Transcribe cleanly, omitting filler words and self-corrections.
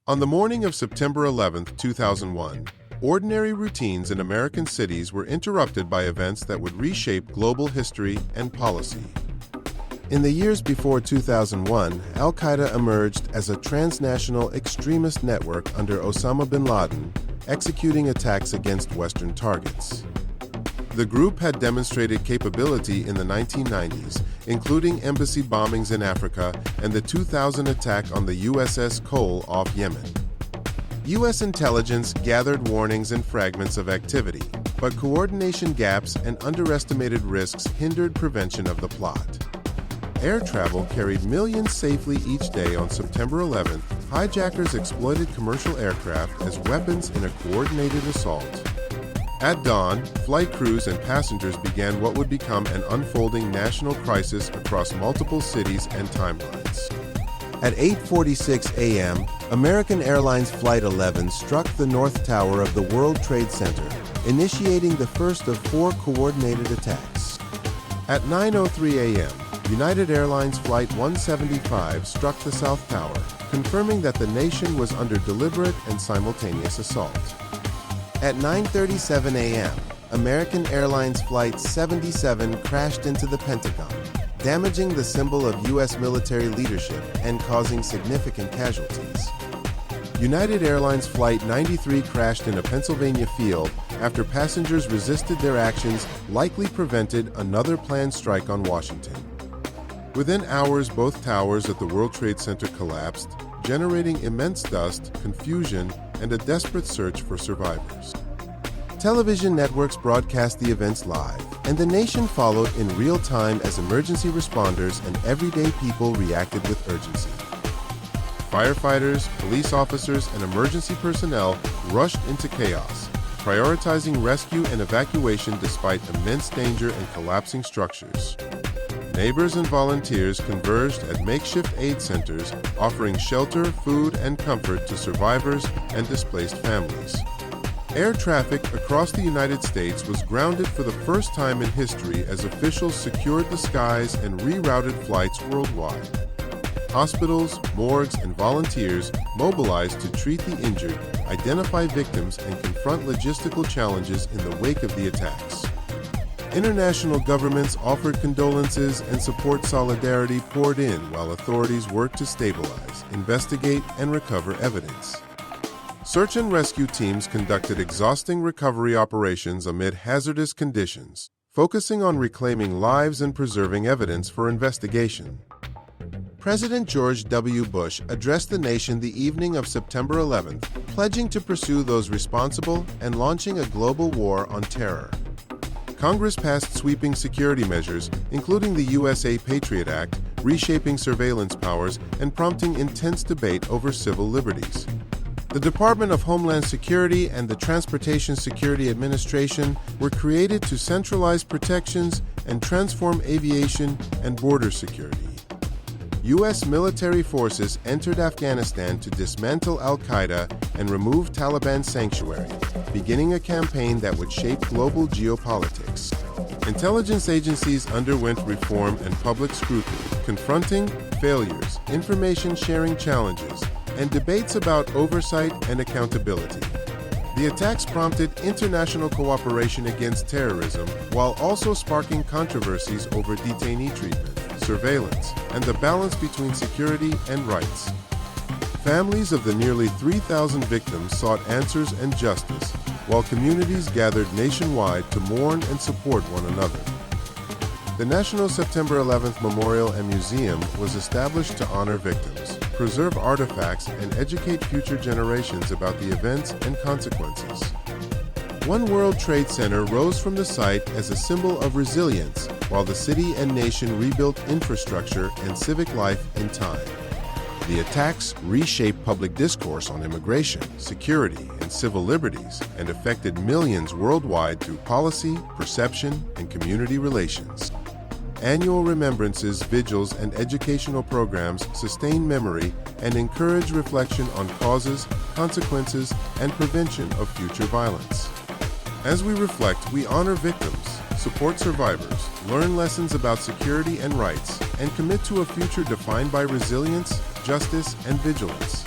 On the morning of September 11, 2001, ordinary routines in American cities were interrupted by events that would reshape global history and policy. In the years before 2001, Al-Qaeda emerged as a transnational extremist network under Osama bin Laden, executing attacks against Western targets. The group had demonstrated capability in the 1990s, including embassy bombings in Africa and the 2000 attack on the USS Cole off Yemen. U.S. intelligence gathered warnings and fragments of activity, but coordination gaps and underestimated risks hindered prevention of the plot. Air travel carried millions safely each day on September 11th. Hijackers exploited commercial aircraft as weapons in a coordinated assault. At dawn, flight crews and passengers began what would become an unfolding national crisis across multiple cities and timelines. At 8:46 a.m., American Airlines Flight 11 struck the North Tower of the World Trade Center, initiating the first of 4 coordinated attacks. At 9:03 a.m., United Airlines Flight 175 struck the South Tower, confirming that the nation was under deliberate and simultaneous assault. At 9:37 a.m., American Airlines Flight 77 crashed into the Pentagon, damaging the symbol of U.S. military leadership and causing significant casualties. United Airlines Flight 93 crashed in a Pennsylvania field after passengers resisted their actions, likely prevented another planned strike on Washington. Within hours, both towers at the World Trade Center collapsed, generating immense dust, confusion, and a desperate search for survivors. Television networks broadcast the events live, and the nation followed in real time as emergency responders and everyday people reacted with urgency. Firefighters, police officers, and emergency personnel rushed into chaos, prioritizing rescue and evacuation despite immense danger and collapsing structures. Neighbors and volunteers converged at makeshift aid centers, offering shelter, food, and comfort to survivors and displaced families. Air traffic across the United States was grounded for the first time in history as officials secured the skies and rerouted flights worldwide. Hospitals, morgues, and volunteers mobilized to treat the injured, identify victims, and confront logistical challenges in the wake of the attacks. International governments offered condolences and support solidarity poured in while authorities worked to stabilize, investigate, and recover evidence. Search and rescue teams conducted exhausting recovery operations amid hazardous conditions, focusing on reclaiming lives and preserving evidence for investigation. President George W. Bush addressed the nation the evening of September 11th, pledging to pursue those responsible and launching a global war on terror. Congress passed sweeping security measures, including the USA Patriot Act, reshaping surveillance powers and prompting intense debate over civil liberties. The Department of Homeland Security and the Transportation Security Administration were created to centralize protections and transform aviation and border security. U.S. military forces entered Afghanistan to dismantle al-Qaeda and remove Taliban sanctuary, beginning a campaign that would shape global geopolitics. Intelligence agencies underwent reform and public scrutiny, confronting failures, information sharing challenges, and debates about oversight and accountability. The attacks prompted international cooperation against terrorism while also sparking controversies over detainee treatment, surveillance, and the balance between security and rights. Families of the nearly 3,000 victims sought answers and justice, while communities gathered nationwide to mourn and support one another. The National September 11th Memorial and Museum was established to honor victims, preserve artifacts, and educate future generations about the events and consequences. One World Trade Center rose from the site as a symbol of resilience, while the city and nation rebuilt infrastructure and civic life in time. The attacks reshaped public discourse on immigration, security, and civil liberties, and affected millions worldwide through policy, perception, and community relations. Annual remembrances, vigils, and educational programs sustain memory and encourage reflection on causes, consequences, and prevention of future violence. As we reflect, we honor victims, support survivors, learn lessons about security and rights, and commit to a future defined by resilience, justice, and vigilance.